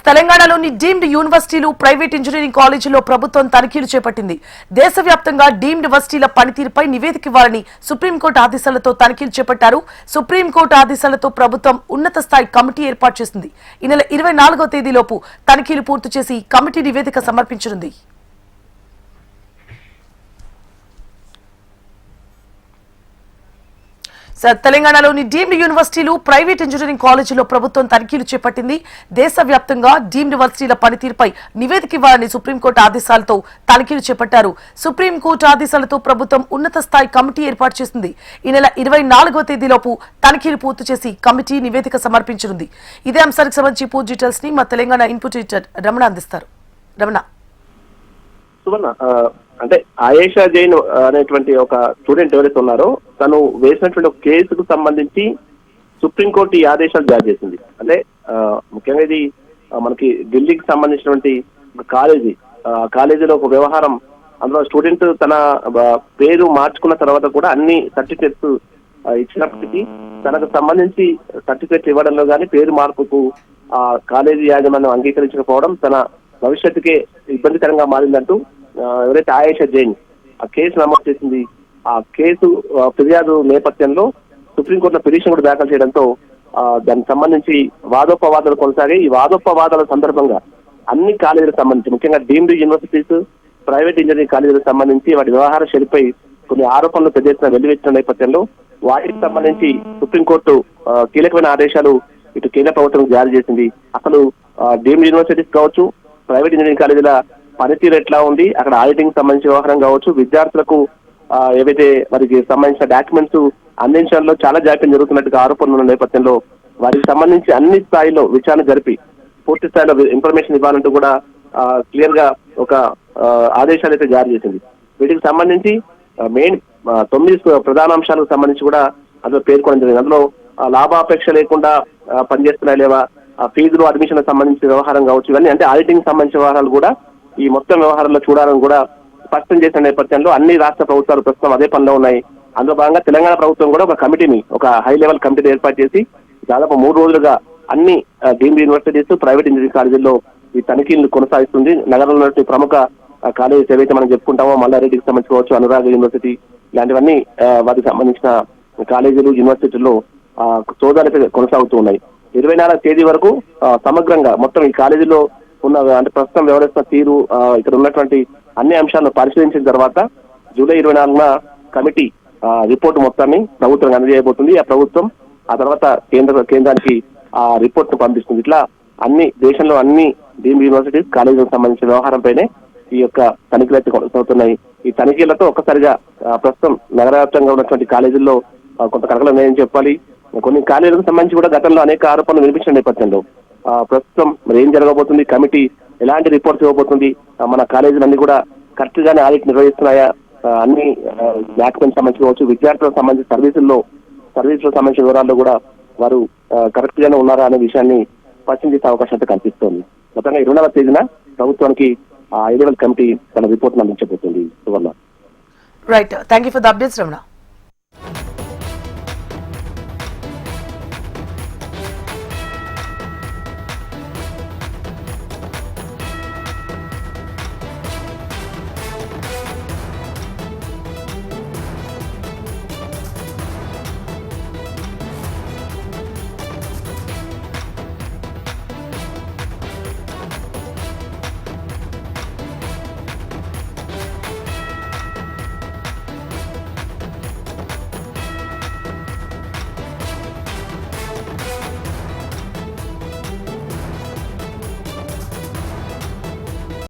తెలంగాణలోని డీమ్డ్ యూనివర్సిటీలు, private engineering కాలేజీల్లో ప్రభుత్వం తనిఖీలు చేపట్టింది. దేశవ్యాప్తంగా డీమ్డ్ వర్సిటీల పనితీరుపై నివేదిక ఇవ్వాలని సుప్రీంకోర్టు ఆదేశాలతో తనిఖీలు చేపట్టారు. సుప్రీంకోర్టు ఆదేశాలతో ప్రభుత్వం ఉన్నత స్థాయి కమిటీ ఏర్పాటు చేసింది. ఈ నెల 24వ తేదీలోపు తనిఖీలు పూర్తి చేసి కమిటీ నివేదిక సమర్పించనుంది. తెలంగాణలోని డీమ్డ్ యూనివర్సిటీలు, ప్రైవేట్ ఇంజనీరింగ్ కాలేజీలో ప్రభుత్వం తనిఖీలు చేపట్టింది. దేశవ్యాప్తంగా డీమ్డ్ వర్సిటీల పనితీరుపై నివేదిక ఇవ్వాలని సుప్రీంకోర్టు ఆదేశాలతో తనిఖీలు చేపట్టారు. సుప్రీంకోర్టు ఆదేశాలతో ప్రభుత్వం ఉన్నత స్థాయి కమిటీ ఏర్పాటు చేసింది. ఈ నెల 24వ తేదీలోపు తనిఖీలు పూర్తి చేసి కమిటీ నివేదిక సమర్పించనుంది. ఇదే అంశానికి సంబంధించి పూర్తి డీటెయిల్స్ ని మా తెలంగాణ ఇన్పుట్ ఎడిటర్ రమణ అందిస్తారు. రమణ, అంటే ఆయేషా జైన్ అనేటువంటి ఒక స్టూడెంట్ ఎవరైతే ఉన్నారో తను వేసినటువంటి ఒక కేసుకు సంబంధించి సుప్రీంకోర్టు ఈ ఆదేశాలు జారీ చేసింది. అంటే ముఖ్యంగా ఇది మనకి ఢిల్లీకి సంబంధించినటువంటి ఒక కాలేజీలో ఒక వ్యవహారం. అందులో స్టూడెంట్ తన పేరు మార్చుకున్న తర్వాత కూడా అన్ని సర్టిఫికెట్స్ ఇచ్చినప్పటికీ తనకు సంబంధించి సర్టిఫికెట్ ఇవ్వడంలో కానీ పేరు మార్పుకు ఆ కాలేజీ యాజమాన్యం అంగీకరించకపోవడం తన భవిష్యత్తుకే ఇబ్బందికరంగా మారిందంటూ ఎవరైతే ఆయేషా జైన్ ఆ కేసు నమోదు చేసింది. ఆ కేసు ఫిర్యాదు నేపథ్యంలో సుప్రీంకోర్టులో పిటిషన్ కూడా దాఖలు చేయడంతో దానికి సంబంధించి వాదోపవాదాలు కొనసాగాయి. ఈ వాదోపవాదాల సందర్భంగా అన్ని కాలేజీలకు సంబంధించి ముఖ్యంగా డీమ్డ్ యూనివర్సిటీస్, ప్రైవేట్ ఇంజనీరింగ్ కాలేజీలకు సంబంధించి వాటి వ్యవహార శైలిపై కొన్ని ఆరోపణలు పెద్ద ఎత్తున వెల్లువెత్తిన నేపథ్యంలో వాటికి సంబంధించి సుప్రీంకోర్టు కీలకమైన ఆదేశాలు ఇటు కేంద్ర ప్రభుత్వం జారీ చేసింది. అసలు డీమ్డ్ యూనివర్సిటీస్ కావచ్చు, ప్రైవేట్ ఇంజనీరింగ్ కాలేజీల పనితీరు ఎట్లా ఉంది, అక్కడ ఆడిటింగ్ సంబంధించిన వ్యవహారం కావచ్చు, విద్యార్థులకు ఏవైతే వారికి సంబంధించిన డాక్యుమెంట్స్ అందించడంలో చాలా జాప్యం జరుగుతున్నట్టుగా ఆరోపణలు ఉన్న నేపథ్యంలో వారికి సంబంధించి అన్ని స్థాయిలో విచారణ జరిపి పూర్తి స్థాయిలో ఇన్ఫర్మేషన్ ఇవ్వాలంటూ కూడా క్లియర్ గా ఒక ఆదేశాలు అయితే జారీ చేసింది. వీటికి సంబంధించి మెయిన్ 9 ప్రధాన అంశాలకు సంబంధించి కూడా అందులో పేర్కొనడం జరిగింది. అందులో లాభాపేక్ష లేకుండా పనిచేస్తున్నాయి లేవా, ఫీజులు అడ్మిషన్ సంబంధించిన వ్యవహారం కావచ్చు, ఇవన్నీ అంటే ఆడిటింగ్ సంబంధించిన వ్యవహారాలు కూడా ఈ మొత్తం వ్యవహారంలో చూడాలని కూడా స్పష్టం చేసిన నేపథ్యంలో అన్ని రాష్ట్ర ప్రభుత్వాలు ప్రస్తుతం అదే పనిలో ఉన్నాయి. అందులో భాగంగా తెలంగాణ ప్రభుత్వం కూడా ఒక కమిటీని, ఒక హై లెవెల్ కమిటీని ఏర్పాటు చేసి దాదాపు 3 రోజులుగా అన్ని డీమ్డ్ యూనివర్సిటీస్, ప్రైవేట్ ఇంజనీరింగ్ కాలేజీల్లో ఈ తనిఖీలను కొనసాగిస్తుంది. నగరంలో ప్రముఖ కాలేజీస్ ఏవైతే మనం చెప్పుకుంటామో మల్లారెడ్డికి సంబంధించుకోవచ్చు, అనురాగ్ యూనివర్సిటీ ఇలాంటివన్నీ వాటికి సంబంధించిన కాలేజీలు, యూనివర్సిటీల్లో సోదాలు కొనసాగుతూ ఉన్నాయి. 24వ తేదీ వరకు సమగ్రంగా మొత్తం ఈ కాలేజీలో ఉన్న అంటే ప్రస్తుతం వ్యవహరిస్తున్న తీరు, ఇక్కడ ఉన్నటువంటి అన్ని అంశాలను పరిశీలించిన తర్వాత జూలై 24న కమిటీ రిపోర్ట్ మొత్తాన్ని ప్రభుత్వం అందజేయబోతుంది. ఆ ప్రభుత్వం ఆ తర్వాత కేంద్రానికి ఆ రిపోర్ట్ ను పంపిస్తుంది. ఇట్లా దేశంలో అన్ని డీమ్డ్ యూనివర్సిటీస్, కాలేజీలకు సంబంధించిన వ్యవహారంపైనే ఈ యొక్క తనిఖీలు అయితే కొనసాగుతున్నాయి. ఈ తనిఖీలతో ఒక్కసారిగా ప్రస్తుతం నగర వ్యాప్తంగా ఉన్నటువంటి కాలేజీల్లో కొంత కలకలం ఉన్నాయని చెప్పాలి. కొన్ని కాలేజీలకు సంబంధించి కూడా గతంలో అనేక ఆరోపణలు వినిపించిన నేపథ్యంలో ప్రస్తుతం మరి ఏం జరగబోతుంది, కమిటీ ఎలాంటి రిపోర్ట్స్ ఇవ్వబోతుంది, మన కాలేజీలన్నీ కూడా కరెక్ట్ గానే ఆడిట్ నిర్వహిస్తున్నాయా, అన్ని డాక్యుమెంట్స్ సంబంధించి కావచ్చు, విద్యార్థులకు సంబంధించిన సర్వీసులకు సంబంధించిన వివరాల్లో కూడా వారు కరెక్ట్ గానే ఉన్నారా అనే విషయాన్ని స్పష్టం చేసే అవకాశం అయితే కనిపిస్తోంది. మొత్తంగా 24వ తేదీన ప్రభుత్వానికి హై లెవెల్ కమిటీ తన రిపోర్ట్ అందించబోతుంది. Right, thank you for the updates Ramana.